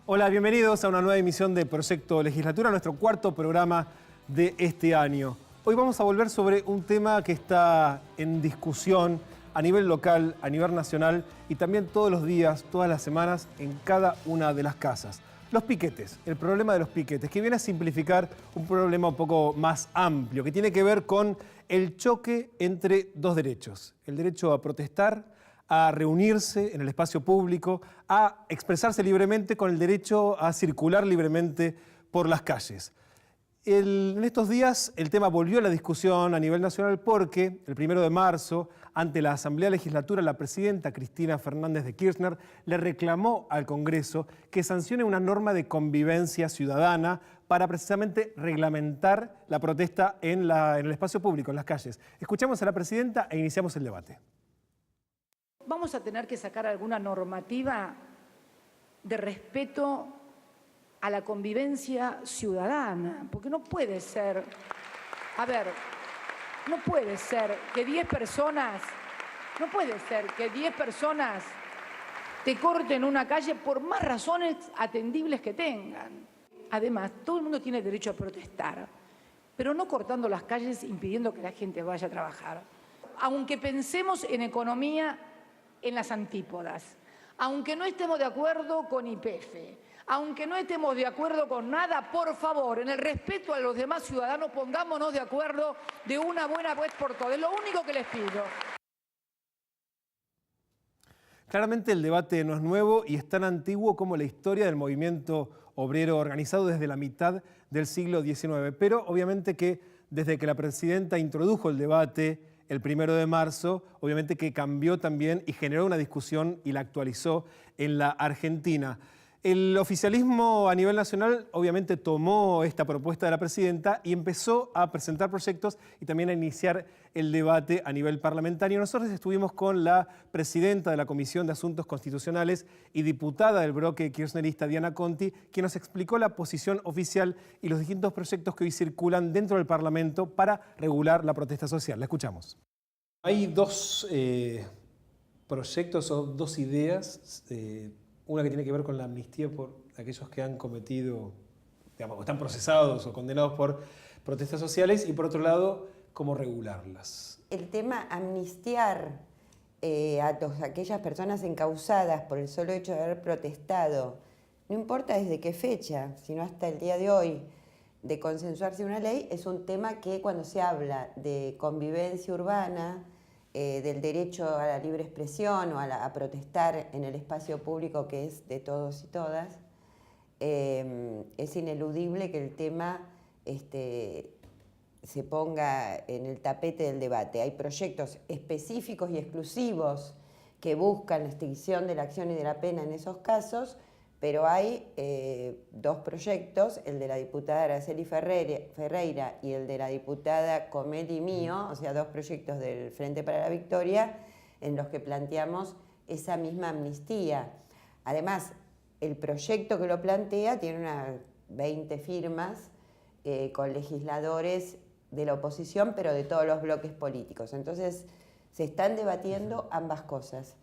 Hola, bienvenidos a una nueva emisión de Proyecto Legislatura, nuestro cuarto programa de este año. Hoy vamos a volver sobre un tema que está en discusión a nivel local, a nivel nacional y también todos los días, todas las semanas, en cada una de las casas. Los piquetes, el problema de los piquetes, que viene a simplificar un problema un poco más amplio, que tiene que ver con el choque entre dos derechos. El derecho a protestar, a reunirse en el espacio público, a expresarse libremente con el derecho a circular libremente por las calles. En estos días el tema volvió a la discusión a nivel nacional porque el 1 de marzo, ante la Asamblea Legislatura, la presidenta Cristina Fernández de Kirchner le reclamó al Congreso que sancione una norma de convivencia ciudadana para precisamente reglamentar la protesta en el espacio público, en las calles. Escuchamos a la presidenta e iniciamos el debate. Vamos a tener que sacar alguna normativa de respeto a la convivencia ciudadana, porque no puede ser, no puede ser que 10 personas te corten una calle por más razones atendibles que tengan. Además, todo el mundo tiene derecho a protestar, pero no cortando las calles impidiendo que la gente vaya a trabajar. Aunque pensemos en economía en las antípodas, aunque no estemos de acuerdo con YPF, aunque no estemos de acuerdo con nada, por favor, en el respeto a los demás ciudadanos, pongámonos de acuerdo de una buena vez por todas. Es lo único que les pido. Claramente el debate no es nuevo y es tan antiguo como la historia del movimiento obrero organizado desde la mitad del siglo XIX. Pero obviamente que desde que la presidenta introdujo el debate el 1 de marzo, obviamente que cambió también y generó una discusión y la actualizó en la Argentina. El oficialismo a nivel nacional obviamente tomó esta propuesta de la presidenta y empezó a presentar proyectos y también a iniciar el debate a nivel parlamentario. Nosotros estuvimos con la presidenta de la Comisión de Asuntos Constitucionales y diputada del bloque kirchnerista, Diana Conti, quien nos explicó la posición oficial y los distintos proyectos que hoy circulan dentro del Parlamento para regular la protesta social. La escuchamos. Hay dos proyectos o dos ideas. Una que tiene que ver con la amnistía por aquellos que han cometido, digamos, están procesados o condenados por protestas sociales y por otro lado, cómo regularlas. El tema amnistiar a aquellas personas encausadas por el solo hecho de haber protestado, no importa desde qué fecha, sino hasta el día de hoy, de consensuarse una ley, es un tema que cuando se habla de convivencia urbana, del derecho a la libre expresión o a protestar en el espacio público que es de todos y todas, es ineludible que el tema se ponga en el tapete del debate. Hay proyectos específicos y exclusivos que buscan la extinción de la acción y de la pena en esos casos, pero hay dos proyectos, el de la diputada Araceli Ferreira y el de la diputada Comelli mío, o sea, dos proyectos del Frente para la Victoria, en los que planteamos esa misma amnistía. Además, el proyecto que lo plantea tiene unas 20 firmas con legisladores de la oposición, pero de todos los bloques políticos. Entonces, se están debatiendo ambas cosas.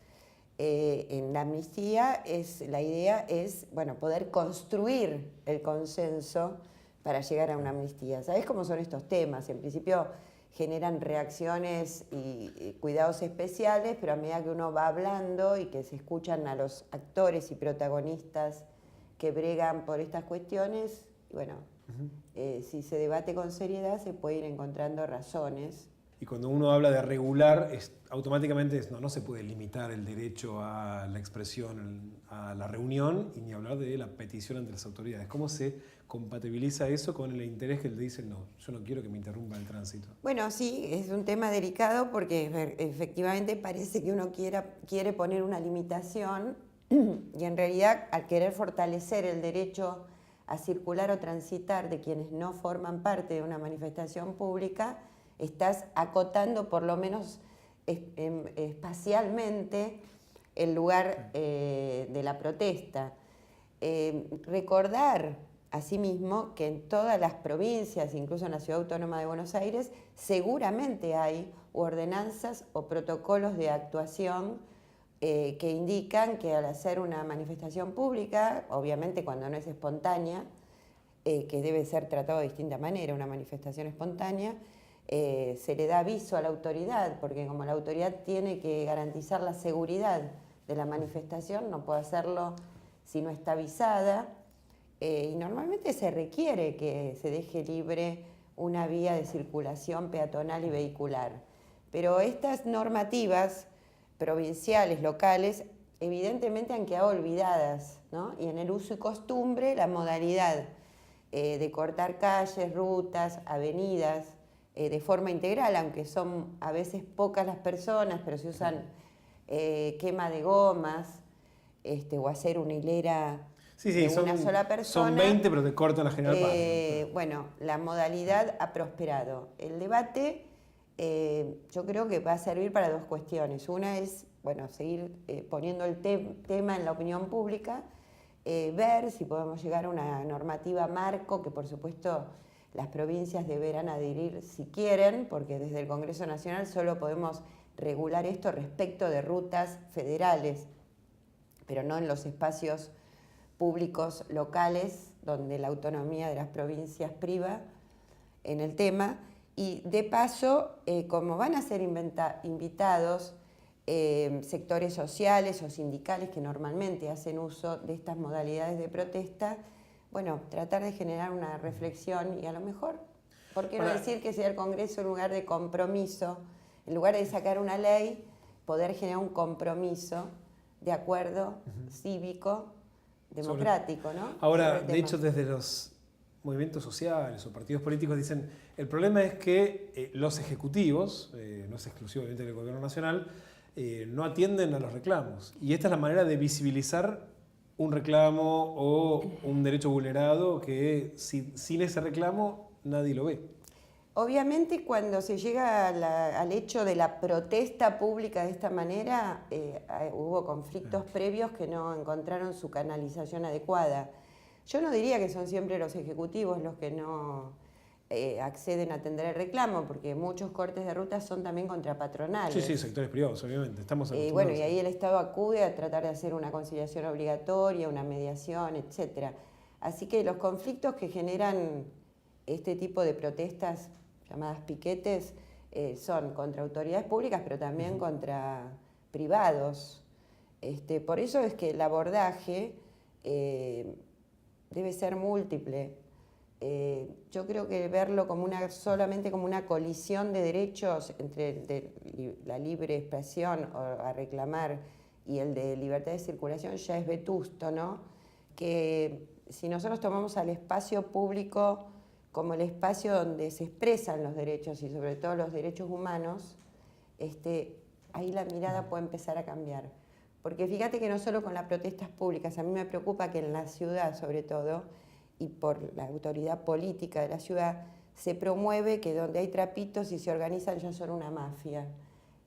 En la amnistía la idea es poder construir el consenso para llegar a una amnistía. ¿Sabés cómo son estos temas? En principio generan reacciones y cuidados especiales, pero a medida que uno va hablando y que se escuchan a los actores y protagonistas que bregan por estas cuestiones, si se debate con seriedad se puede ir encontrando razones. Y cuando uno habla de regular, automáticamente no se puede limitar el derecho a la expresión, a la reunión, y ni hablar de la petición ante las autoridades. ¿Cómo se compatibiliza eso con el interés que le dicen, no, yo no quiero que me interrumpa el tránsito? Bueno, sí, es un tema delicado porque efectivamente parece que uno quiere poner una limitación y en realidad al querer fortalecer el derecho a circular o transitar de quienes no forman parte de una manifestación pública, estás acotando por lo menos espacialmente el lugar de la protesta. Recordar asimismo que en todas las provincias, incluso en la Ciudad Autónoma de Buenos Aires, seguramente hay ordenanzas o protocolos de actuación que indican que al hacer una manifestación pública, obviamente cuando no es espontánea, que debe ser tratado de distinta manera, una manifestación espontánea, se le da aviso a la autoridad, porque como la autoridad tiene que garantizar la seguridad de la manifestación, no puede hacerlo si no está avisada, y normalmente se requiere que se deje libre una vía de circulación peatonal y vehicular. Pero estas normativas provinciales, locales, evidentemente han quedado olvidadas, ¿no? Y en el uso y costumbre, la modalidad de cortar calles, rutas, avenidas, de forma integral, aunque son a veces pocas las personas, pero se usan quema de gomas, o hacer una hilera de una sola persona. Son 20, pero te cortan la General Paz. Bueno, la modalidad ha prosperado. El debate yo creo que va a servir para dos cuestiones. Una es, bueno, seguir poniendo el tema en la opinión pública, ver si podemos llegar a una normativa marco, que por supuesto las provincias deberán adherir si quieren, porque desde el Congreso Nacional solo podemos regular esto respecto de rutas federales, pero no en los espacios públicos locales, donde la autonomía de las provincias priva en el tema. Y de paso, como van a ser invitados sectores sociales o sindicales que normalmente hacen uso de estas modalidades de protesta, bueno, tratar de generar una reflexión y a lo mejor, ¿por qué no decir que sea el Congreso un lugar de compromiso? En lugar de sacar una ley, poder generar un compromiso de acuerdo cívico, democrático, ¿no? Ahora, de hecho, desde los movimientos sociales o partidos políticos dicen, el problema es que los ejecutivos, no es exclusivamente del gobierno nacional, no atienden a los reclamos. Y esta es la manera de visibilizar un reclamo o un derecho vulnerado que sin ese reclamo nadie lo ve. Obviamente cuando se llega al hecho de la protesta pública de esta manera, hubo conflictos previos que no encontraron su canalización adecuada. Yo no diría que son siempre los ejecutivos los que no acceden a atender el reclamo, porque muchos cortes de ruta son también contrapatronales. Sí, sectores privados, obviamente. Estamos bueno, y ahí el Estado acude a tratar de hacer una conciliación obligatoria, una mediación, etc. Así que los conflictos que generan este tipo de protestas llamadas piquetes, son contra autoridades públicas, pero también contra privados. Por eso es que el abordaje debe ser múltiple. Yo creo que verlo como solamente como una colisión de derechos entre la libre expresión a reclamar y el de libertad de circulación ya es vetusto, ¿no? Que si nosotros tomamos al espacio público como el espacio donde se expresan los derechos y sobre todo los derechos humanos, ahí la mirada puede empezar a cambiar. Porque fíjate que no solo con las protestas públicas, a mí me preocupa que en la ciudad sobre todo, y por la autoridad política de la ciudad, se promueve que donde hay trapitos y se organizan ya son una mafia.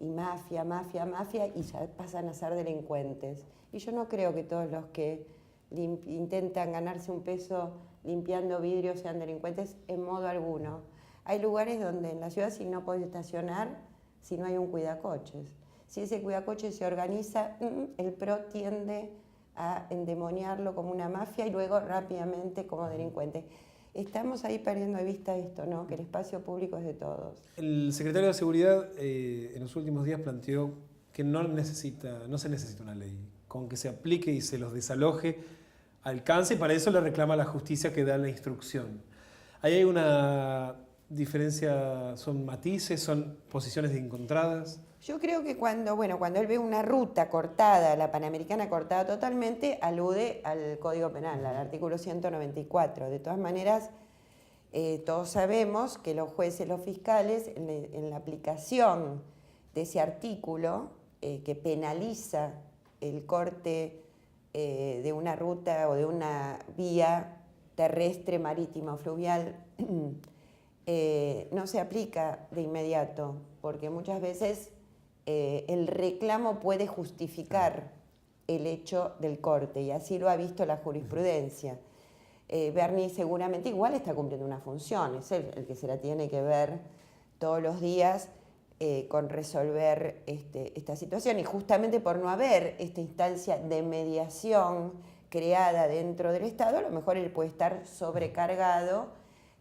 Y mafia, y ya pasan a ser delincuentes. Y yo no creo que todos los que intentan ganarse un peso limpiando vidrios sean delincuentes en modo alguno. Hay lugares donde en la ciudad si no podés estacionar, si no hay un cuidacoches. Si ese cuidacoches se organiza, el PRO tiende a endemoniarlo como una mafia y luego rápidamente como delincuente. Estamos ahí perdiendo de vista esto, ¿no? Que el espacio público es de todos. El secretario de Seguridad en los últimos días planteó que no se necesita una ley. Con que se aplique y se los desaloje alcance, y para eso le reclama a la justicia que da la instrucción. ¿Ahí hay una diferencia? ¿Son matices? ¿Son posiciones encontradas? Yo creo que cuando él ve una ruta cortada, la Panamericana cortada totalmente, alude al Código Penal, al artículo 194. De todas maneras, todos sabemos que los jueces, los fiscales, en la aplicación de ese artículo que penaliza el corte de una ruta o de una vía terrestre, marítima o fluvial, no se aplica de inmediato, porque muchas veces el reclamo puede justificar el hecho del corte, y así lo ha visto la jurisprudencia. Bernie seguramente igual está cumpliendo una función, es el que se la tiene que ver todos los días, con resolver esta situación. Y justamente por no haber esta instancia de mediación creada dentro del Estado, a lo mejor él puede estar sobrecargado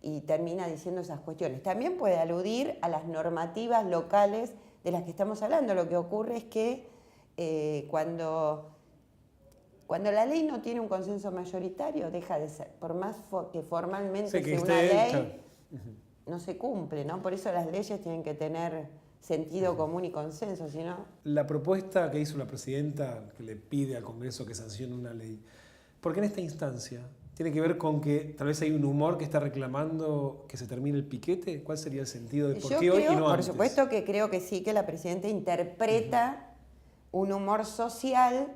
y termina diciendo esas cuestiones. También puede aludir a las normativas locales de las que estamos hablando. Lo que ocurre es que cuando la ley no tiene un consenso mayoritario, deja de ser, por más que formalmente sea una ley, no se cumple, ¿no? Por eso las leyes tienen que tener sentido común y consenso, si no... La propuesta que hizo la presidenta, que le pide al Congreso que sancione una ley, ¿por qué en esta instancia? ¿Tiene que ver con que tal vez hay un humor que está reclamando que se termine el piquete? ¿Cuál sería el sentido de por qué hoy y no antes? Por supuesto que creo que sí, que la presidenta interpreta un humor social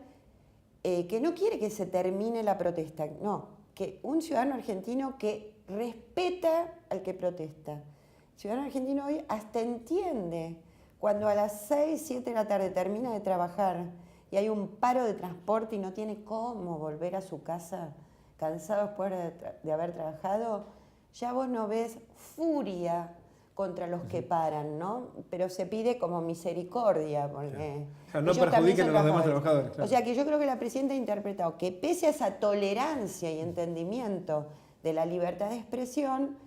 que no quiere que se termine la protesta. No, que un ciudadano argentino que respeta al que protesta. El ciudadano argentino hoy hasta entiende cuando a las 6, 7 de la tarde termina de trabajar y hay un paro de transporte y no tiene cómo volver a su casa cansado después de haber trabajado, ya vos no ves furia contra los que paran, ¿no? Pero se pide como misericordia, porque... O sea, no perjudiquen a los demás trabajadores. Claro. O sea, que yo creo que la presidenta ha interpretado que pese a esa tolerancia y entendimiento de la libertad de expresión,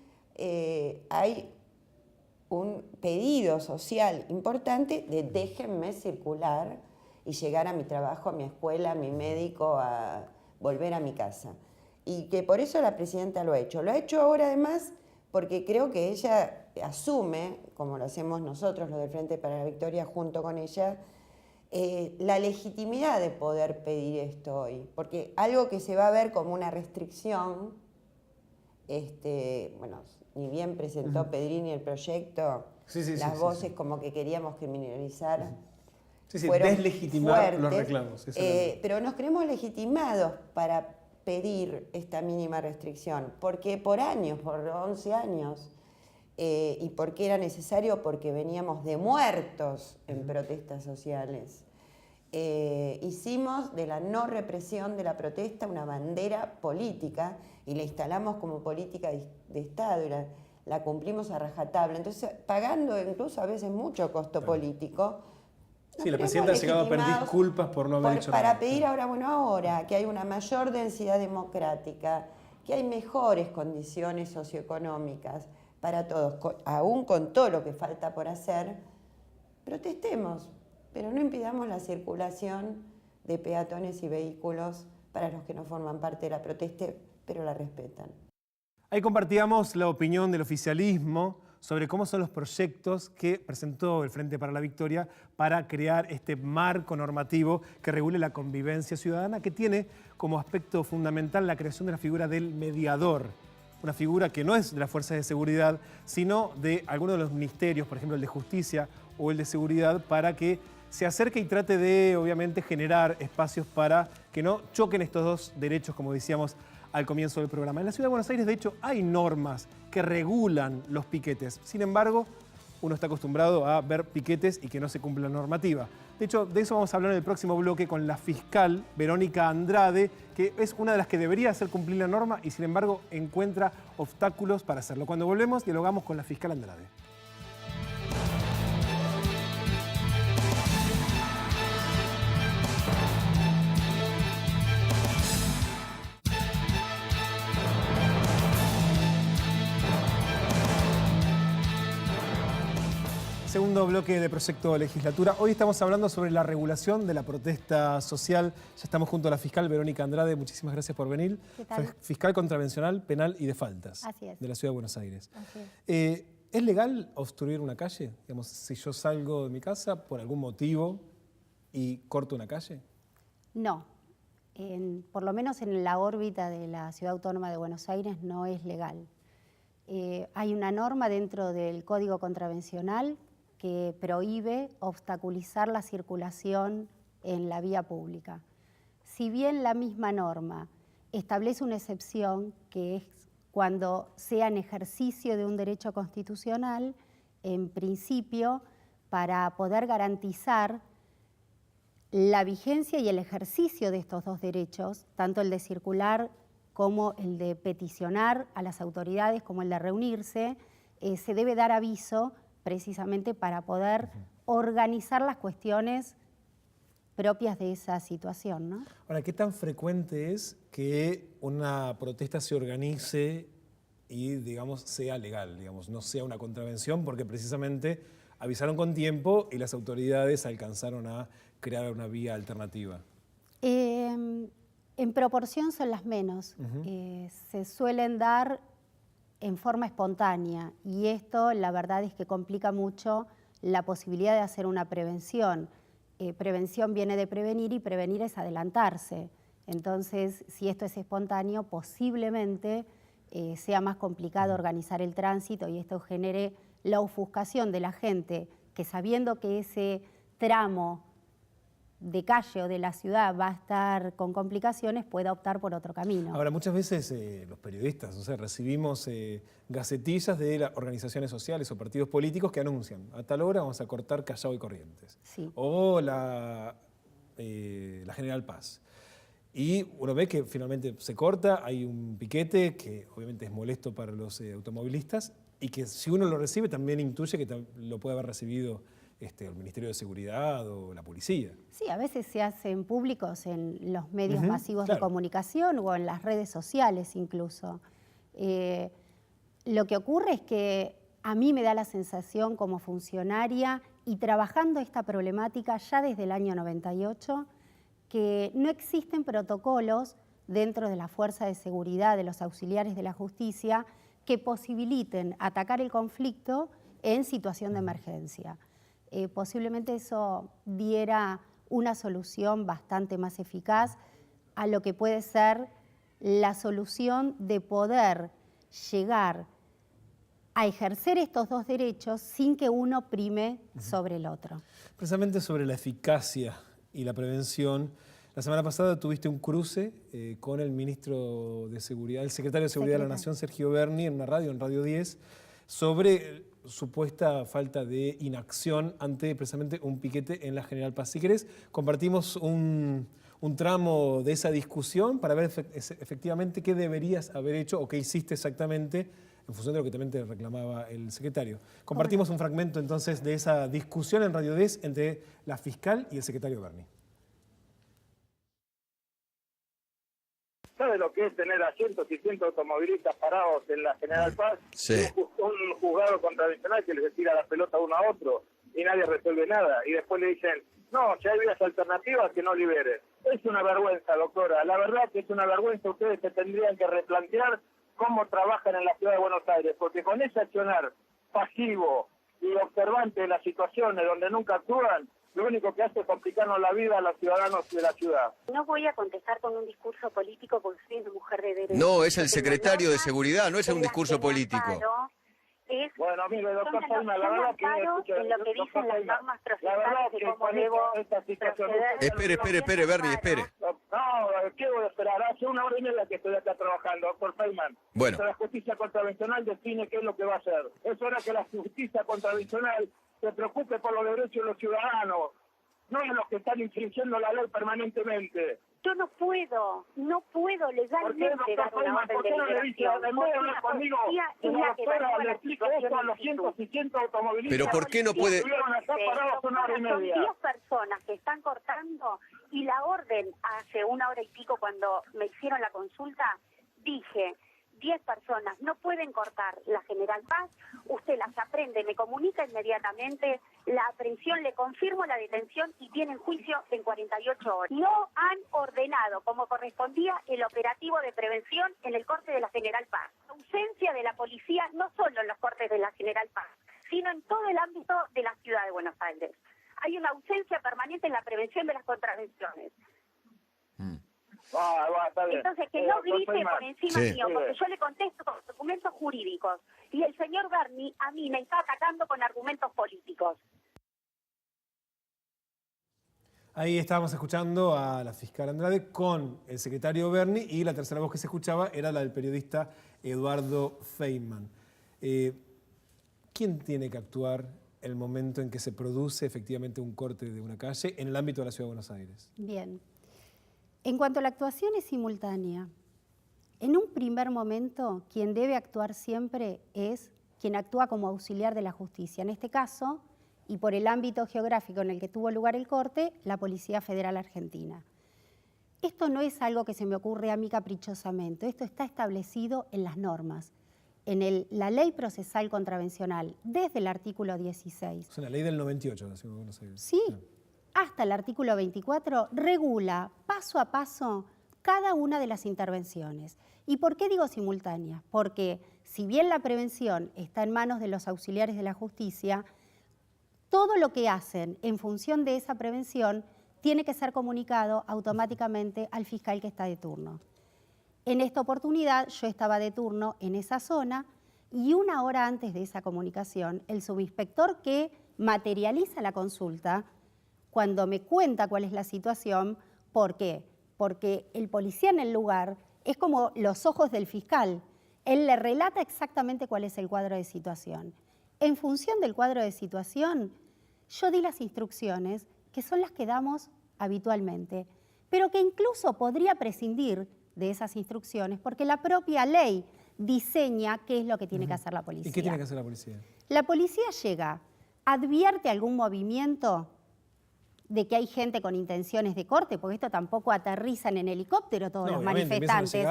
hay un pedido social importante de déjenme circular y llegar a mi trabajo, a mi escuela, a mi médico, a volver a mi casa. Y que por eso la presidenta lo ha hecho. Lo ha hecho ahora además porque creo que ella asume, como lo hacemos nosotros, los del Frente para la Victoria, junto con ella, la legitimidad de poder pedir esto hoy. Porque algo que se va a ver como una restricción, bueno, ni bien presentó Pedrini el proyecto, las voces como que queríamos criminalizar. Deslegitimar los reclamos. Pero nos creemos legitimados para pedir esta mínima restricción, porque por años, por 11 años, y porque era necesario, porque veníamos de muertos en protestas sociales. Hicimos de la no represión de la protesta una bandera política y la instalamos como política de Estado y la cumplimos a rajatabla. Entonces, pagando incluso a veces mucho costo político. Sí, la presidenta ha llegado a pedir disculpas por no haber dicho nada. Para pedir ahora que hay una mayor densidad democrática, que hay mejores condiciones socioeconómicas para todos, aún con todo lo que falta por hacer, protestemos, pero no impidamos la circulación de peatones y vehículos para los que no forman parte de la protesta, pero la respetan. Ahí compartíamos la opinión del oficialismo sobre cómo son los proyectos que presentó el Frente para la Victoria para crear este marco normativo que regule la convivencia ciudadana, que tiene como aspecto fundamental la creación de la figura del mediador, una figura que no es de las fuerzas de seguridad, sino de algunos de los ministerios, por ejemplo el de Justicia o el de Seguridad, para que se acerque y trate de, obviamente, generar espacios para que no choquen estos dos derechos, como decíamos al comienzo del programa. En la Ciudad de Buenos Aires, de hecho, hay normas que regulan los piquetes. Sin embargo, uno está acostumbrado a ver piquetes y que no se cumple la normativa. De hecho, de eso vamos a hablar en el próximo bloque con la fiscal Verónica Andrade, que es una de las que debería hacer cumplir la norma y, sin embargo, encuentra obstáculos para hacerlo. Cuando volvemos, dialogamos con la fiscal Andrade. Segundo bloque de Proyecto Legislatura. Hoy estamos hablando sobre la regulación de la protesta social. Ya estamos junto a la fiscal Verónica Andrade. Muchísimas gracias por venir. ¿Qué tal? Fiscal contravencional, penal y de faltas. Así es. De la Ciudad de Buenos Aires. Así es. ¿Es legal obstruir una calle? Digamos, si yo salgo de mi casa por algún motivo y corto una calle. No. Por lo menos en la órbita de la Ciudad Autónoma de Buenos Aires no es legal. Hay una norma dentro del Código Contravencional que prohíbe obstaculizar la circulación en la vía pública. Si bien la misma norma establece una excepción, que es cuando sea en ejercicio de un derecho constitucional, en principio, para poder garantizar la vigencia y el ejercicio de estos dos derechos, tanto el de circular como el de peticionar a las autoridades, como el de reunirse, se debe dar aviso precisamente para poder organizar las cuestiones propias de esa situación, ¿no? Ahora, ¿qué tan frecuente es que una protesta se organice y, digamos, sea legal, digamos, no sea una contravención, porque precisamente avisaron con tiempo y las autoridades alcanzaron a crear una vía alternativa? En proporción son las menos. Se suelen dar en forma espontánea y esto la verdad es que complica mucho la posibilidad de hacer una prevención. Prevención viene de prevenir y prevenir es adelantarse. Entonces, si esto es espontáneo, posiblemente sea más complicado organizar el tránsito y esto genere la ofuscación de la gente que, sabiendo que ese tramo de calle o de la ciudad va a estar con complicaciones, pueda optar por otro camino. Ahora, muchas veces los periodistas, o sea, recibimos gacetillas de las organizaciones sociales o partidos políticos que anuncian: a tal hora vamos a cortar Callao y Corrientes. Sí. O la General Paz. Y uno ve que finalmente se corta, hay un piquete que obviamente es molesto para los automovilistas y que si uno lo recibe también intuye que lo puede haber recibido el Ministerio de Seguridad o la policía. Sí, a veces se hacen públicos en los medios masivos claro. de comunicación o en las redes sociales incluso. Lo que ocurre es que a mí me da la sensación como funcionaria y trabajando esta problemática ya desde el año 98, que no existen protocolos dentro de la fuerza de seguridad de los auxiliares de la justicia que posibiliten atacar el conflicto en situación de emergencia. Posiblemente eso diera una solución bastante más eficaz a lo que puede ser la solución de poder llegar a ejercer estos dos derechos sin que uno prime sobre el otro. Precisamente sobre la eficacia y la prevención, la semana pasada tuviste un cruce con el ministro de Seguridad, el secretario de Seguridad de la Nación, Sergio Berni, en una radio, en Radio 10, sobre supuesta falta de inacción ante precisamente un piquete en la General Paz. Si querés, compartimos un tramo de esa discusión para ver efectivamente qué deberías haber hecho o qué hiciste exactamente en función de lo que también te reclamaba el secretario. Compartimos un fragmento entonces de esa discusión en Radio 10 entre la fiscal y el secretario Berni. ¿Sabe lo que es tener a cientos y cientos de automovilistas parados en la General Paz? Sí. Un juzgado contravencional que les tira la pelota uno a otro y nadie resuelve nada. Y después le dicen, no, si hay vías alternativas que no liberen. Es una vergüenza, doctora. La verdad que es una vergüenza. Ustedes se tendrían que replantear cómo trabajan en la ciudad de Buenos Aires, porque con ese accionar pasivo y observante de las situaciones donde nunca actúan, lo único que hace es complicarnos la vida a los ciudadanos de la ciudad. No voy a contestar con un discurso político porque soy una mujer de derecho. No, es el secretario de Seguridad, no es un discurso político. Bueno, mire, doctor Feynman, la verdad que... en lo que dicen las normas procesales de cómo debo proceder. Espere, Berni, espere. No, ¿qué voy a esperar? Hace 1 hora y media que estoy acá trabajando, doctor Feynman. Bueno. La justicia contravencional define qué es lo que va a hacer. Es hora que la justicia contravencional se preocupe por los derechos de los ciudadanos, no de los que están infringiendo la ley permanentemente. Yo no puedo legalmente dar una orden de liberación. Conmigo, le explico esto a los cientos y cientos de automovilistas. Pero ¿por qué no puede...? Estuvieron acá parados 1 hora y Son media. 10 personas que están cortando y la orden hace 1 hora y pico cuando me hicieron la consulta, dije... 10 personas no pueden cortar la General Paz, usted las aprende, me comunica inmediatamente la aprehensión, le confirmo la detención y tienen juicio en 48 horas. No han ordenado, como correspondía, el operativo de prevención en el corte de la General Paz. La ausencia de la policía no solo en los cortes de la General Paz, sino en todo el ámbito de la ciudad de Buenos Aires. Hay una ausencia permanente en la prevención de las contravenciones. Entonces, que no grite por encima mío, porque yo le contesto con documentos jurídicos. Y el señor Berni a mí me está atacando con argumentos políticos. Ahí estábamos escuchando a la fiscal Andrade con el secretario Berni y la tercera voz que se escuchaba era la del periodista Eduardo Feynman. ¿Quién tiene que actuar en el momento en que se produce efectivamente un corte de una calle en el ámbito de la Ciudad de Buenos Aires? Bien. En cuanto a la actuación es simultánea. En un primer momento, quien debe actuar siempre es quien actúa como auxiliar de la justicia. En este caso, y por el ámbito geográfico en el que tuvo lugar el corte, la Policía Federal Argentina. Esto no es algo que se me ocurre a mí caprichosamente, esto está establecido en las normas. En la Ley Procesal Contravencional, desde el artículo 16. Es una ley del 98, la Ciudad de Buenos Aires. Sí, hasta el artículo 24, regula paso a paso cada una de las intervenciones. ¿Y por qué digo simultáneas? Porque si bien la prevención está en manos de los auxiliares de la justicia, todo lo que hacen en función de esa prevención tiene que ser comunicado automáticamente al fiscal que está de turno. En esta oportunidad yo estaba de turno en esa zona y 1 hora antes de esa comunicación, el subinspector que materializa la consulta, cuando me cuenta cuál es la situación, ¿por qué? Porque el policía en el lugar es como los ojos del fiscal. Él le relata exactamente cuál es el cuadro de situación. En función del cuadro de situación, yo di las instrucciones, que son las que damos habitualmente, pero que incluso podría prescindir de esas instrucciones, porque la propia ley diseña qué es lo que tiene que hacer la policía. ¿Y qué tiene que hacer la policía? La policía llega, advierte algún movimiento de que hay gente con intenciones de corte, porque esto tampoco aterrizan en helicóptero todos los manifestantes.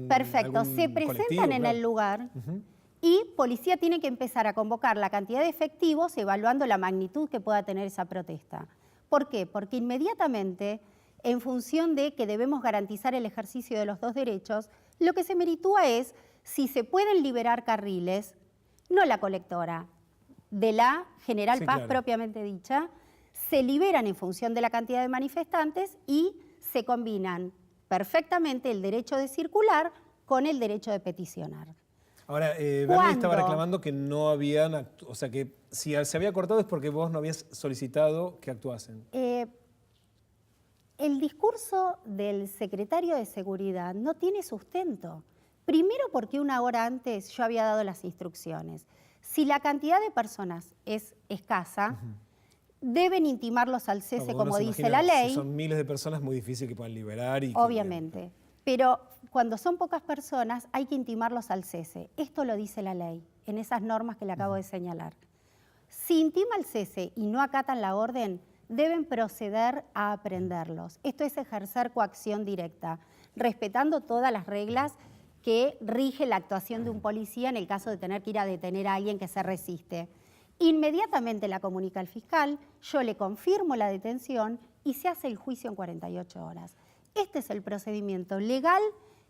Perfecto, se presentan en el lugar y policía tiene que empezar a convocar la cantidad de efectivos evaluando la magnitud que pueda tener esa protesta. ¿Por qué? Porque inmediatamente, en función de que debemos garantizar el ejercicio de los dos derechos, lo que se meritúa es si se pueden liberar carriles, no la colectora, de la General Paz propiamente dicha, se liberan en función de la cantidad de manifestantes y se combinan perfectamente el derecho de circular con el derecho de peticionar. Ahora, Bernie estaba reclamando que no habían, o sea, que si se había cortado es porque vos no habías solicitado que actuasen. El discurso del secretario de Seguridad no tiene sustento. Primero porque 1 hora antes yo había dado las instrucciones. Si la cantidad de personas es escasa, deben intimarlos al cese, como dice la ley. Si son miles de personas, es muy difícil que puedan liberar. Obviamente. Pero cuando son pocas personas, hay que intimarlos al cese. Esto lo dice la ley, en esas normas que le acabo de señalar. Si intima el cese y no acatan la orden, deben proceder a aprehenderlos. Esto es ejercer coacción directa, respetando todas las reglas que rige la actuación de un policía en el caso de tener que ir a detener a alguien que se resiste. Inmediatamente la comunica al fiscal, yo le confirmo la detención y se hace el juicio en 48 horas. Este es el procedimiento legal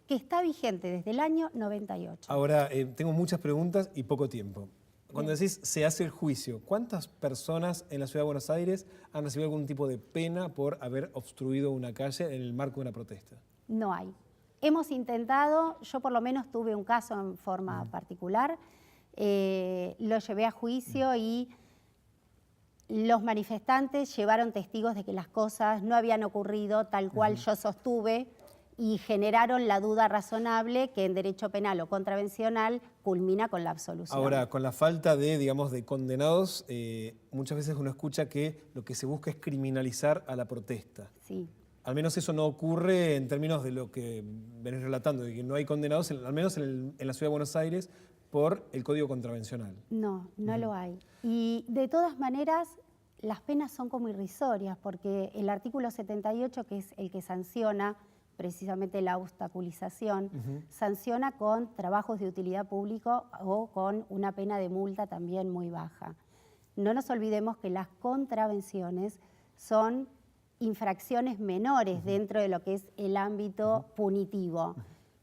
que está vigente desde el año 98. Ahora, tengo muchas preguntas y poco tiempo. Cuando decís se hace el juicio, ¿cuántas personas en la Ciudad de Buenos Aires han recibido algún tipo de pena por haber obstruido una calle en el marco de una protesta? No hay. Hemos intentado, yo por lo menos tuve un caso en forma particular, lo llevé a juicio y los manifestantes llevaron testigos de que las cosas no habían ocurrido tal cual yo sostuve y generaron la duda razonable que en derecho penal o contravencional culmina con la absolución. Ahora, con la falta de, digamos, de condenados, muchas veces uno escucha que lo que se busca es criminalizar a la protesta. Sí. Al menos eso no ocurre en términos de lo que venís relatando, de que no hay condenados, al menos en la Ciudad de Buenos Aires, por el Código Contravencional. No, no lo hay. Y de todas maneras, las penas son como irrisorias, porque el artículo 78, que es el que sanciona precisamente la obstaculización, sanciona con trabajos de utilidad pública o con una pena de multa también muy baja. No nos olvidemos que las contravenciones son infracciones menores dentro de lo que es el ámbito punitivo.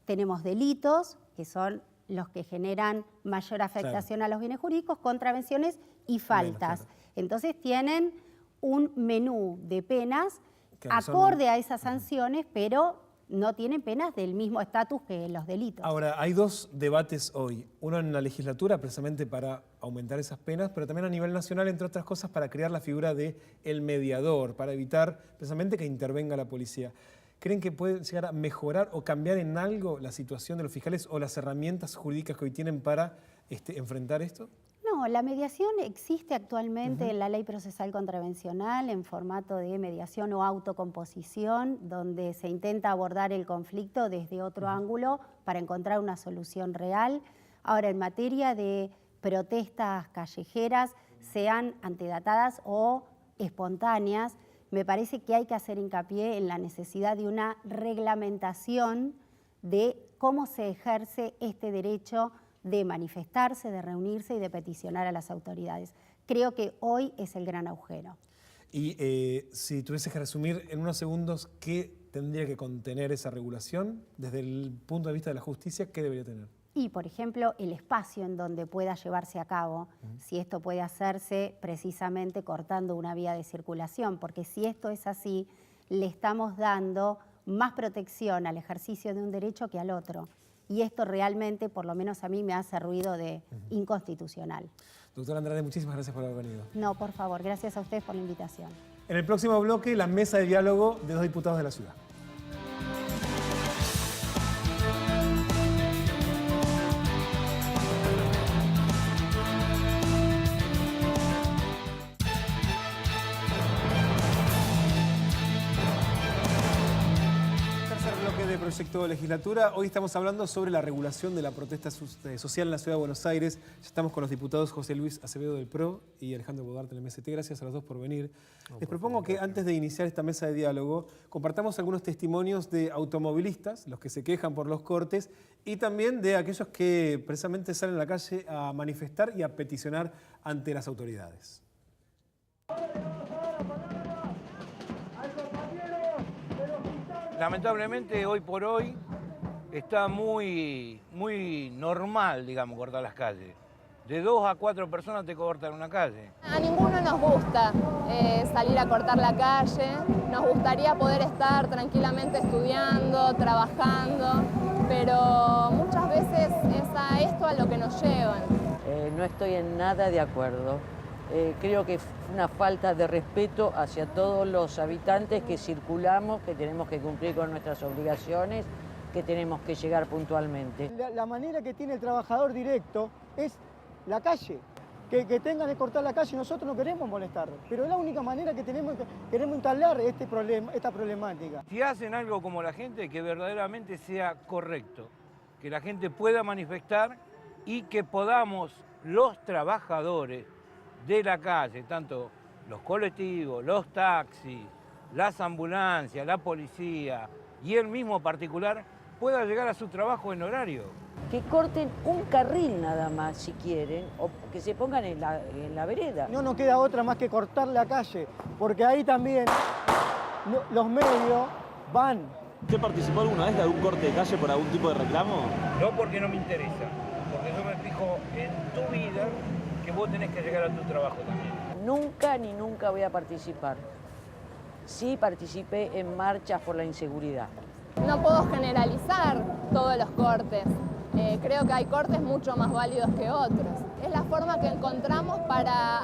Tenemos delitos, que son los que generan mayor afectación a los bienes jurídicos, contravenciones y faltas. Entonces tienen un menú de penas acorde a esas sanciones, pero no tienen penas del mismo estatus que los delitos. Ahora, hay dos debates hoy. Uno en la legislatura, precisamente para aumentar esas penas, pero también a nivel nacional, entre otras cosas, para crear la figura del mediador, para evitar precisamente que intervenga la policía. ¿Creen que puede llegar a mejorar o cambiar en algo la situación de los fiscales o las herramientas jurídicas que hoy tienen para enfrentar esto? No, la mediación existe actualmente en la Ley Procesal Contravencional en formato de mediación o autocomposición, donde se intenta abordar el conflicto desde otro ángulo para encontrar una solución real. Ahora, en materia de protestas callejeras, sean antedatadas o espontáneas, me parece que hay que hacer hincapié en la necesidad de una reglamentación de cómo se ejerce este derecho de manifestarse, de reunirse y de peticionar a las autoridades. Creo que hoy es el gran agujero. Y si tuvieses que resumir en unos segundos qué tendría que contener esa regulación, desde el punto de vista de la justicia, ¿qué debería tener? Y, por ejemplo, el espacio en donde pueda llevarse a cabo, si esto puede hacerse precisamente cortando una vía de circulación, porque si esto es así, le estamos dando más protección al ejercicio de un derecho que al otro. Y esto realmente, por lo menos a mí, me hace ruido de inconstitucional. Doctora Andrade, muchísimas gracias por haber venido. No, por favor, gracias a ustedes por la invitación. En el próximo bloque, la mesa de diálogo de 2 diputados de la ciudad. De proyecto de legislatura. Hoy estamos hablando sobre la regulación de la protesta social en la Ciudad de Buenos Aires. Ya estamos con los diputados José Luis Acevedo del PRO y Alejandro Bodart del MST. Gracias a los dos por venir. Les propongo que antes de iniciar esta mesa de diálogo compartamos algunos testimonios de automovilistas, los que se quejan por los cortes, y también de aquellos que precisamente salen a la calle a manifestar y a peticionar ante las autoridades. Lamentablemente, hoy por hoy, está muy normal, digamos, cortar las calles. De 2 a 4 personas te cortan una calle. A ninguno nos gusta salir a cortar la calle. Nos gustaría poder estar tranquilamente estudiando, trabajando, pero muchas veces es a esto a lo que nos llevan. No estoy en nada de acuerdo. Creo que es una falta de respeto hacia todos los habitantes que circulamos, que tenemos que cumplir con nuestras obligaciones, que tenemos que llegar puntualmente. La manera que tiene el trabajador directo es la calle. Que tengan que cortar la calle, nosotros no queremos molestar, pero es la única manera que queremos instalar esta problemática. Si hacen algo como la gente, que verdaderamente sea correcto, que la gente pueda manifestar y que podamos los trabajadores de la calle, tanto los colectivos, los taxis, las ambulancias, la policía y el mismo particular, pueda llegar a su trabajo en horario. Que corten un carril nada más, si quieren, o que se pongan en la vereda. No nos queda otra más que cortar la calle, porque ahí también los medios van. ¿Usted participó alguna vez de algún corte de calle por algún tipo de reclamo? No, porque no me interesa, porque yo me fijo en tu vida, que vos tenés que llegar a tu trabajo también. Nunca ni nunca voy a participar. Sí participé en marchas por la inseguridad. No puedo generalizar todos los cortes. Creo que hay cortes mucho más válidos que otros. Es la forma que encontramos para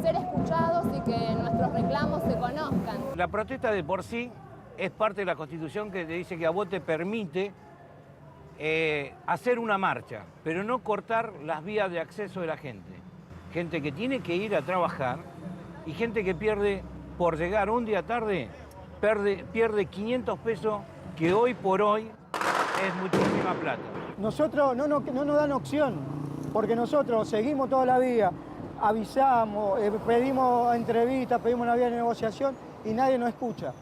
ser escuchados y que nuestros reclamos se conozcan. La protesta de por sí es parte de la Constitución que te dice que a vos te permite hacer una marcha, pero no cortar las vías de acceso de la gente. Gente que tiene que ir a trabajar y gente que pierde, por llegar un día tarde, pierde 500 pesos, que hoy por hoy es muchísima plata. Nosotros no nos dan opción, porque nosotros seguimos toda la vía, avisamos, pedimos entrevistas, pedimos una vía de negociación y nadie nos escucha.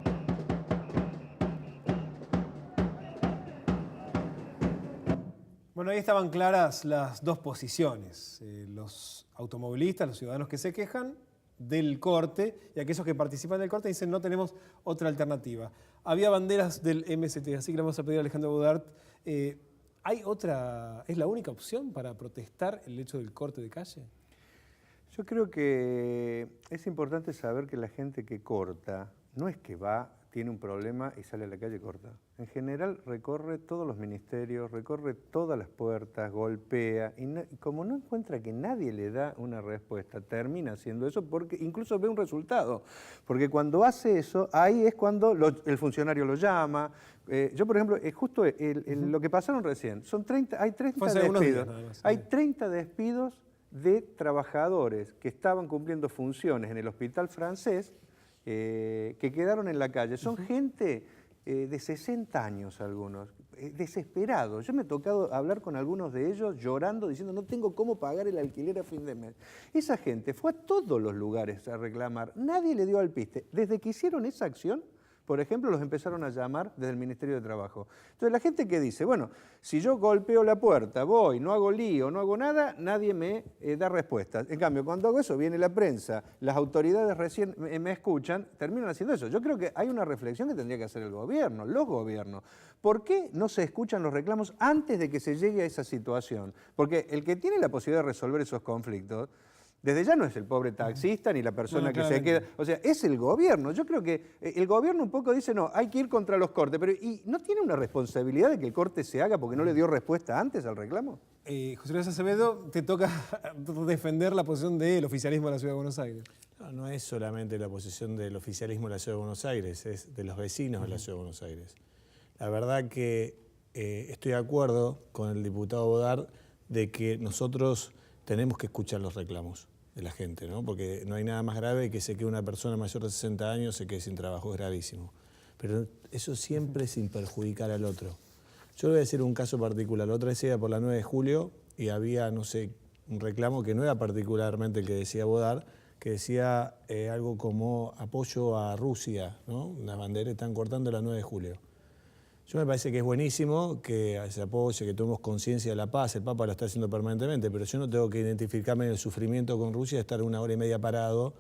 Bueno, ahí estaban claras las dos posiciones, los automovilistas, los ciudadanos que se quejan del corte y aquellos que participan del corte dicen no tenemos otra alternativa. Había banderas del MST, así que le vamos a pedir a Alejandro Bodart, ¿hay otra, es la única opción para protestar el hecho del corte de calle? Yo creo que es importante saber que la gente que corta no es que va, tiene un problema y sale a la calle y corta. En general recorre todos los ministerios, recorre todas las puertas, golpea y como no encuentra que nadie le da una respuesta, termina haciendo eso porque incluso ve un resultado. Porque cuando hace eso, ahí es cuando el funcionario lo llama. Yo, por ejemplo, justo lo que pasaron recién, hay 30 despidos. Hay 30 despidos de trabajadores que estaban cumpliendo funciones en el hospital francés que quedaron en la calle. Son gente de 60 años algunos, desesperados. Yo me he tocado hablar con algunos de ellos llorando, diciendo no tengo cómo pagar el alquiler a fin de mes. Esa gente fue a todos los lugares a reclamar, nadie le dio alpiste. Desde que hicieron esa acción, por ejemplo, los empezaron a llamar desde el Ministerio de Trabajo. Entonces la gente que dice, bueno, si yo golpeo la puerta, voy, no hago lío, no hago nada, nadie me da respuestas. En cambio, cuando hago eso, viene la prensa, las autoridades recién me escuchan, terminan haciendo eso. Yo creo que hay una reflexión que tendría que hacer el gobierno, los gobiernos. ¿Por qué no se escuchan los reclamos antes de que se llegue a esa situación? Porque el que tiene la posibilidad de resolver esos conflictos, desde ya no es el pobre taxista ni la persona que se queda, o sea, es el gobierno. Yo creo que el gobierno un poco dice, no, hay que ir contra los cortes, pero ¿y no tiene una responsabilidad de que el corte se haga porque no le dio respuesta antes al reclamo? José Luis Acevedo, te toca defender la posición del oficialismo de la Ciudad de Buenos Aires. No es solamente la posición del oficialismo de la Ciudad de Buenos Aires, es de los vecinos de la Ciudad de Buenos Aires. La verdad que estoy de acuerdo con el diputado Bodart de que nosotros tenemos que escuchar los reclamos de la gente, ¿no? Porque no hay nada más grave que se quede una persona mayor de 60 años se quede sin trabajo, es gravísimo. Pero eso siempre sin perjudicar al otro. Yo le voy a decir un caso particular. La otra vez iba por la 9 de julio y había, no sé, un reclamo que no era particularmente el que decía Bodart, que decía algo como apoyo a Rusia, ¿no? Las banderas están cortando la 9 de julio. Yo me parece que es buenísimo que se apoye, que tomemos conciencia de la paz, el Papa lo está haciendo permanentemente, pero yo no tengo que identificarme en el sufrimiento con Rusia de estar 1 hora y media parado,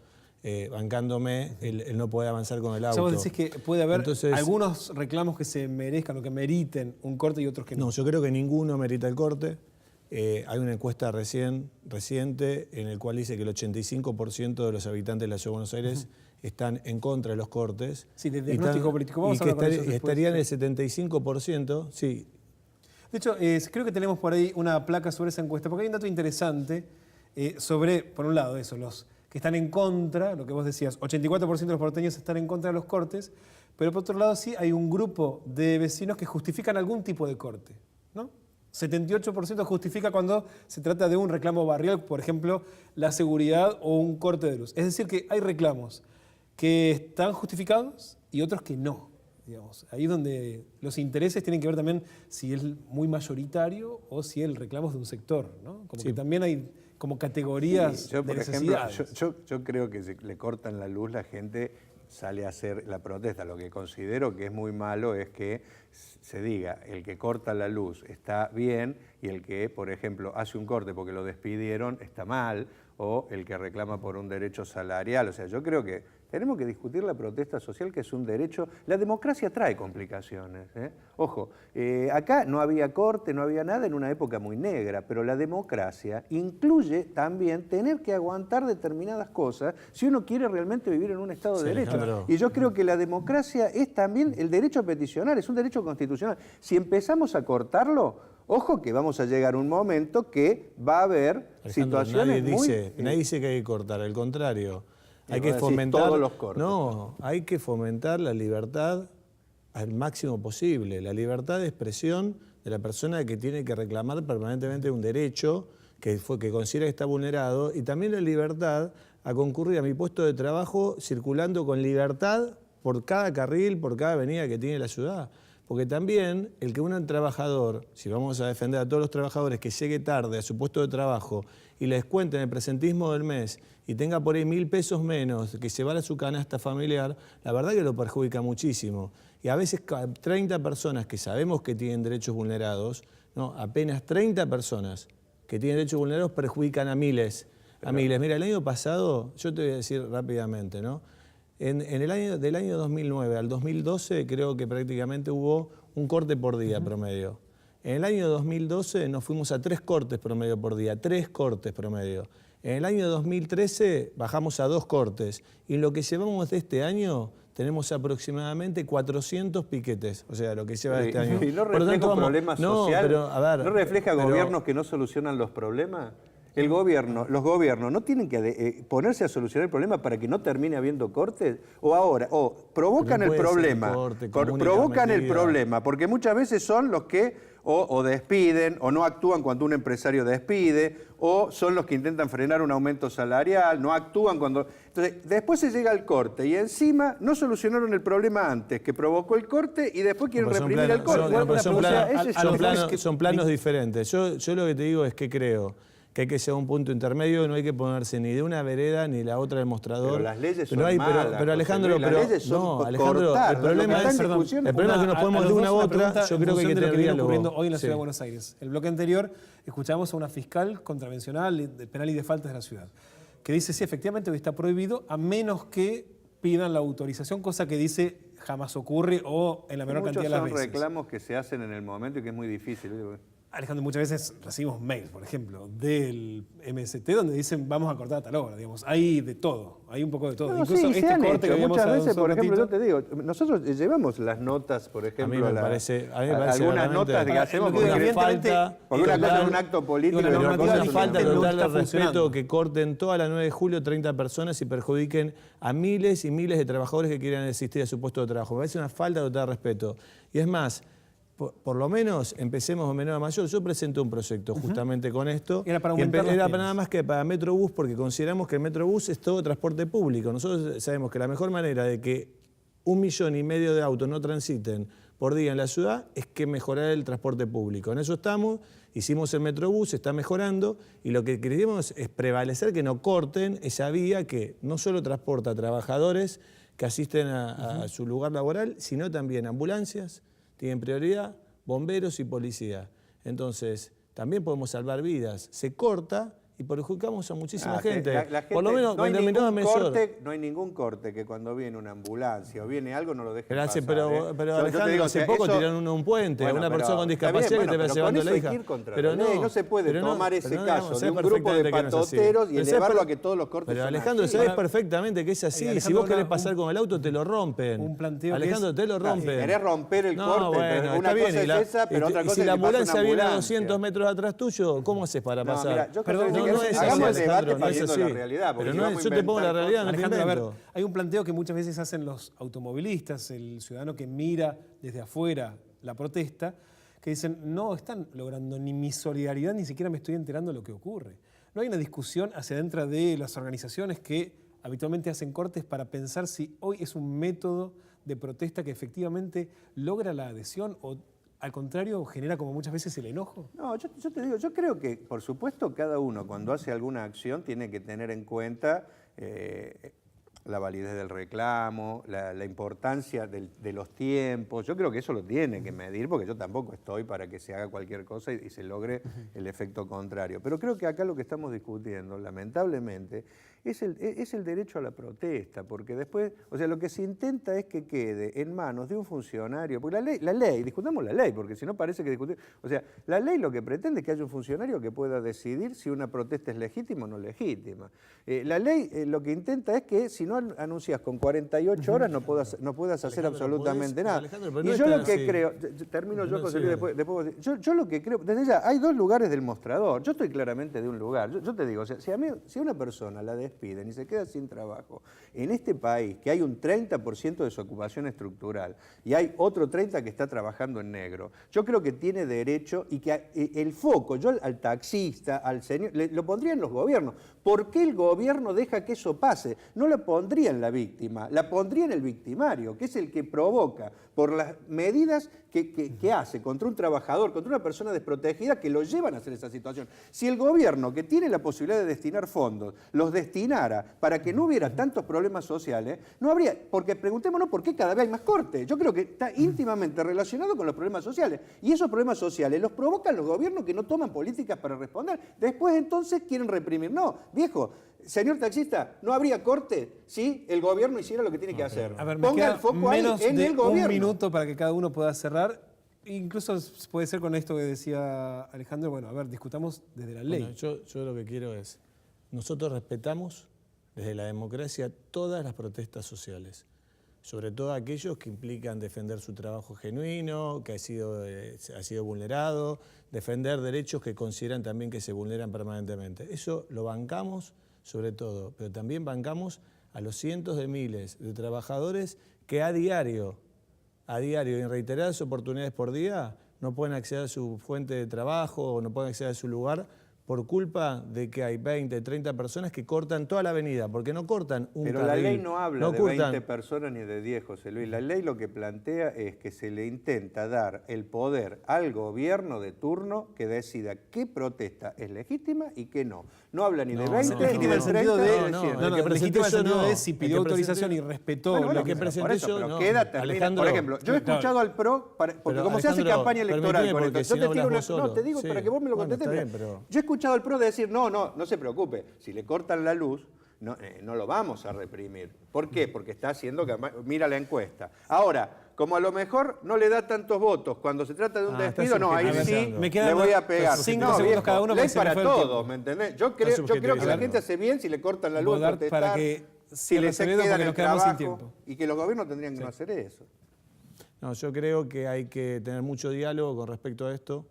bancándome el no poder avanzar con el auto. ¿Vos decís que puede haber algunos reclamos que se merezcan o que meriten un corte y otros que no? No, yo creo que ninguno merita el corte. Hay una encuesta reciente en el cual dice que el 85% de los habitantes de la Ciudad de Buenos Aires están en contra de los cortes. Sí, de diagnóstico político. Vamos a hablar de eso después. Estarían el 75%, sí. De hecho, creo que tenemos por ahí una placa sobre esa encuesta, porque hay un dato interesante sobre, por un lado, eso, los que están en contra, lo que vos decías, 84% de los porteños están en contra de los cortes, pero por otro lado sí hay un grupo de vecinos que justifican algún tipo de corte, ¿no? 78% justifica cuando se trata de un reclamo barrial, por ejemplo, la seguridad o un corte de luz. Es decir, que hay reclamos que están justificados y otros que no. Digamos. Ahí es donde los intereses tienen que ver también si es muy mayoritario o si el reclamo es de un sector, ¿no? Como que también hay como categorías yo, de por necesidades. ejemplo, yo creo que si le cortan la luz, la gente sale a hacer la protesta. Lo que considero que es muy malo es que se diga el que corta la luz está bien y el que, por ejemplo, hace un corte porque lo despidieron está mal, o el que reclama por un derecho salarial. O sea, yo creo que tenemos que discutir la protesta social, que es un derecho. La democracia trae complicaciones, ¿eh? Ojo, acá no había corte, no había nada en una época muy negra, pero la democracia incluye también tener que aguantar determinadas cosas si uno quiere realmente vivir en un Estado de Derecho. Claro. Y yo creo que la democracia es también el derecho a peticionar, es un derecho constitucional. Si empezamos a cortarlo, ojo que vamos a llegar a un momento que va a haber situaciones nadie dice que hay que cortar, al contrario. Hay que fomentar todos los cortes. No, hay que fomentar la libertad al máximo posible, la libertad de expresión de la persona que tiene que reclamar permanentemente un derecho que considera que está vulnerado, y también la libertad a concurrir a mi puesto de trabajo circulando con libertad por cada carril, por cada avenida que tiene la ciudad. Porque también el que un trabajador, si vamos a defender a todos los trabajadores, que llegue tarde a su puesto de trabajo y le descuenten el presentismo del mes y tenga por ahí 1.000 pesos menos que llevar a su canasta familiar, la verdad que lo perjudica muchísimo. Y a veces 30 personas que sabemos que tienen derechos vulnerados, ¿no? Apenas 30 personas que tienen derechos vulnerados perjudican a miles. Mira, el año pasado, yo te voy a decir rápidamente, ¿no? Del año 2009 al 2012 creo que prácticamente hubo un corte por día promedio. En el año 2012 nos fuimos a 3 cortes promedio por día, 3 cortes promedio. En el año 2013 bajamos a 2 cortes. Y en lo que llevamos de este año tenemos aproximadamente 400 piquetes, o sea, lo que lleva de este año. ¿Y no refleja problemas sociales? Pero, a ver, ¿No refleja gobiernos que no solucionan los problemas? los gobiernos no tienen que ponerse a solucionar el problema para que no termine habiendo cortes, o provocan el problema, porque muchas veces son los que o despiden, o no actúan cuando un empresario despide, o son los que intentan frenar un aumento salarial, no actúan cuando... Entonces, después se llega al corte y encima no solucionaron el problema antes, que provocó el corte, y después quieren reprimir el corte. Son planos diferentes. Yo lo que te digo es que creo que hay que llegar a un punto intermedio, no hay que ponerse ni de una vereda ni la otra del mostrador. Pero las leyes son malas. Pero Alejandro, el problema es que nos podemos de una u otra, yo creo que hay que tener diálogo. Ocurriendo hoy en la Ciudad de Buenos Aires. El bloque anterior escuchamos a una fiscal contravencional de penal y de faltas de la ciudad, que dice, sí, efectivamente hoy está prohibido, a menos que pidan la autorización, cosa que dice jamás ocurre o en la menor cantidad de las veces. Muchos son reclamos que se hacen en el momento y que es muy difícil. Alejandro, muchas veces recibimos mails, por ejemplo, del MST donde dicen vamos a cortar a tal hora, digamos. Hay de todo, hay un poco de todo. No, incluso sí, este corte que muchas veces, por ejemplo, ratito, yo te digo, nosotros llevamos las notas, por ejemplo, a mí me parece algunas notas que hacemos porque una falta, porque una cosa es un acto político, pero una cosa es falta total de respeto funcionando. que corten toda la 9 de julio 30 personas y perjudiquen a miles y miles de trabajadores que quieran asistir a su puesto de trabajo. Me parece una falta total de respeto. Y es más, por lo menos empecemos de menor a mayor. Yo presenté un proyecto justamente con esto. Era para aumentar era nada más que para Metrobús, porque consideramos que el Metrobús es todo transporte público. Nosotros sabemos que la mejor manera de que 1,5 millones de autos no transiten por día en la ciudad es que mejorar el transporte público. En eso estamos, hicimos el Metrobús, está mejorando, y lo que queremos es prevalecer que no corten esa vía que no solo transporta a trabajadores que asisten a su lugar laboral, sino también ambulancias, tienen prioridad, bomberos y policía. Entonces, también podemos salvar vidas. Se corta y perjudicamos a muchísima gente. La gente. Por lo menos, no hay ningún corte que cuando viene una ambulancia o viene algo no lo dejen pasar. Pero Alejandro, hace poco tiraron un puente a una persona con discapacidad que te va llevando a la hija. Pero no se puede tomar ese caso de un grupo de patoteros y elevarlo a que todos los cortes Pero son Alejandro, así. sabés perfectamente que es así. Si vos querés pasar con el auto, te lo rompen. Alejandro, te lo rompen. Querés romper el corte, pero una cosa es esa, pero otra cosa es que si la ambulancia viene a 200 200 metros atrás tuyo, ¿cómo haces para pasar? Hagamos el debate partiendo de la realidad. Pero no es, yo te pongo la realidad, no te Alejandro, a ver, invento. hay un planteo que muchas veces hacen los automovilistas, el ciudadano que mira desde afuera la protesta, que dicen, no están logrando ni mi solidaridad, ni siquiera me estoy enterando de lo que ocurre. No hay una discusión hacia adentro de las organizaciones que habitualmente hacen cortes para pensar si hoy es un método de protesta que efectivamente logra la adhesión o al contrario genera como muchas veces el enojo. No, yo te digo, yo creo que por supuesto cada uno cuando hace alguna acción tiene que tener en cuenta la validez del reclamo, la importancia de los tiempos. Yo creo que eso lo tiene que medir, porque yo tampoco estoy para que se haga cualquier cosa y se logre el efecto contrario. Pero creo que acá lo que estamos discutiendo, lamentablemente, es el derecho a la protesta, porque después, o sea, lo que se intenta es que quede en manos de un funcionario, porque la ley, discutamos la ley, porque si no parece que discutimos, o sea, la ley lo que pretende es que haya un funcionario que pueda decidir si una protesta es legítima o no legítima. La ley lo que intenta es que si no anuncias con 48 horas no puedas hacer absolutamente nada. Y yo lo que creo, termino yo, José Luis, después yo lo que creo, desde ya, hay dos lugares del mostrador, yo estoy claramente de un lugar, yo te digo, o sea, si a una persona la despiden y se queda sin trabajo, en este país que hay un 30% de desocupación estructural y hay otro 30% que está trabajando en negro, yo creo que tiene derecho y que el foco, yo al taxista, al señor, lo pondría en los gobiernos. ¿Por qué el gobierno deja que eso pase? No lo pondría en la víctima, la pondría en el victimario, que es el que provoca por las medidas que hace contra un trabajador, contra una persona desprotegida, que lo llevan a hacer esa situación. Si el gobierno, que tiene la posibilidad de destinar fondos, los destinara para que no hubiera tantos problemas sociales, no habría, porque preguntémonos por qué cada vez hay más cortes. Yo creo que está íntimamente relacionado con los problemas sociales. Y esos problemas sociales los provocan los gobiernos que no toman políticas para responder. Después entonces quieren reprimir. No, viejo, señor taxista, no habría corte si el gobierno hiciera lo que tiene que hacer. A ver, ponga el foco ahí en el gobierno. Un minuto para que cada uno pueda cerrar. Incluso puede ser con esto que decía Alejandro, bueno, a ver, discutamos desde la ley. Bueno, yo lo que quiero es, nosotros respetamos desde la democracia todas las protestas sociales. sobre todo aquellos que implican defender su trabajo genuino, que ha sido vulnerado, defender derechos que consideran también que se vulneran permanentemente. Eso lo bancamos sobre todo, pero también bancamos a los cientos de miles de trabajadores que a diario y en reiteradas oportunidades por día no pueden acceder a su fuente de trabajo o no pueden acceder a su lugar por culpa de que hay 20, 30 personas que cortan toda la avenida, porque no cortan un carril. Pero la ley no habla de cortan 20 personas ni de 10, José Luis. La ley lo que plantea es que se le intenta dar el poder al gobierno de turno que decida qué protesta es legítima y qué no. No habla ni de 20, ni legítima de en el sentido 30, de, ni de 100. legítima en el sentido de si El pidió que autorización presenté- y respetó Bueno, lo que pero presenté por eso, yo, pero no. queda termina. Alejandro, Por ejemplo, yo he claro. escuchado al PRO, porque Pero, como se hace Alejandro, campaña electoral permitime, con porque esto, si yo no te tiro hablas una... vos No, te digo solo. para Sí. que vos me lo Bueno, contestes. está bien, pero- Yo he escuchado al PRO decir, no se preocupe, si le cortan la luz, no lo vamos a reprimir. ¿Por qué? Porque está haciendo campaña. Mira la encuesta. Ahora, como a lo mejor no le da tantos votos cuando se trata de un despido, no, ahí sí Me quedan le voy a pegar. 5 No, segundos viejo, cada uno ley porque se me para fue el todos, tiempo. ¿me entendés? Yo creo que la gente hace bien si le cortan la luz a Godard, protestar, para que si cierre le se Acevedo, queda porque en el nos quedamos sin trabajo, tiempo. y que los gobiernos tendrían que no hacer eso. No, yo creo que hay que tener mucho diálogo con respecto a esto.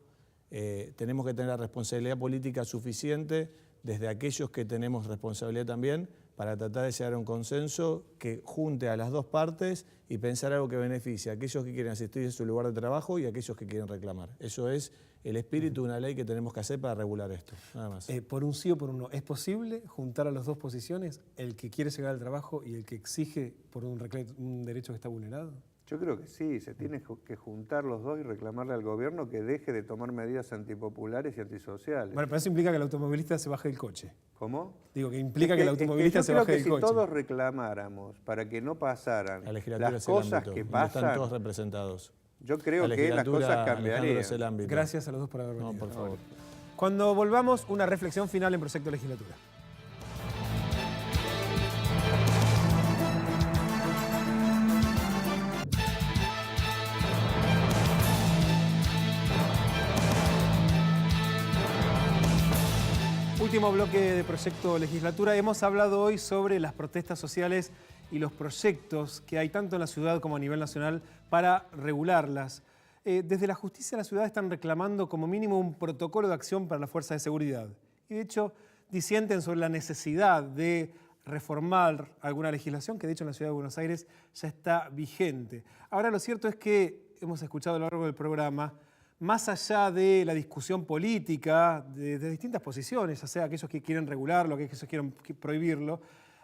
Tenemos que tener la responsabilidad política suficiente desde aquellos que tenemos responsabilidad también para tratar de llegar a un consenso que junte a las dos partes y pensar algo que beneficie a aquellos que quieren asistir a su lugar de trabajo y a aquellos que quieren reclamar. Eso es el espíritu de una ley que tenemos que hacer para regular esto, nada más. Por un sí o por un no, ¿es posible juntar a las dos posiciones, el que quiere llegar al trabajo y el que exige por un derecho que está vulnerado? Yo creo que sí, se tienen que juntar los dos y reclamarle al gobierno que deje de tomar medidas antipopulares y antisociales. Bueno, pero eso implica que el automovilista se baje del coche. ¿Cómo? Digo, que implica que el automovilista se baje del yo creo coche. que si todos reclamáramos para que no pasaran La legislatura las es el cosas ámbito, que donde están pasan, todos representados. yo creo La que las legislatura, cosas Alejandro, cambiarían. es el ámbito. Gracias a los dos por haber venido. No, por favor. Cuando volvamos, una reflexión final en Proyecto Legislatura. Último bloque de Proyecto Legislatura. Hemos hablado hoy sobre las protestas sociales y los proyectos que hay tanto en la ciudad como a nivel nacional para regularlas. Desde la justicia de la ciudad están reclamando como mínimo un protocolo de acción para las fuerzas de seguridad. Y de hecho disienten sobre la necesidad de reformar alguna legislación que de hecho en la ciudad de Buenos Aires ya está vigente. Ahora lo cierto es que hemos escuchado a lo largo del programa, más allá de la discusión política, de distintas posiciones, ya sea aquellos que quieren regularlo, aquellos que quieren prohibirlo,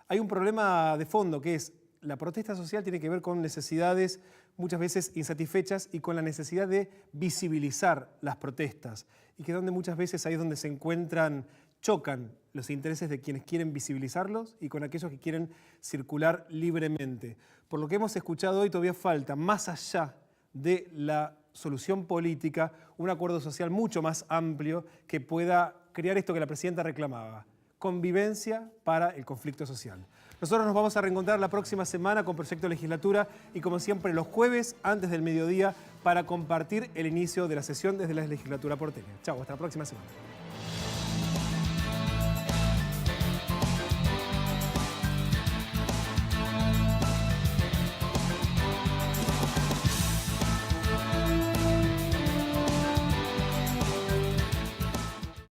hay un problema de fondo que es la protesta social tiene que ver con necesidades muchas veces insatisfechas y con la necesidad de visibilizar las protestas. Y que donde muchas veces ahí es donde se encuentran, chocan los intereses de quienes quieren visibilizarlos y con aquellos que quieren circular libremente. Por lo que hemos escuchado hoy todavía falta, más allá de la solución política, un acuerdo social mucho más amplio que pueda crear esto que la presidenta reclamaba, convivencia para el conflicto social. Nosotros nos vamos a reencontrar la próxima semana con Proyecto Legislatura y como siempre los jueves antes del mediodía para compartir el inicio de la sesión desde la legislatura porteña. Chau, hasta la próxima semana.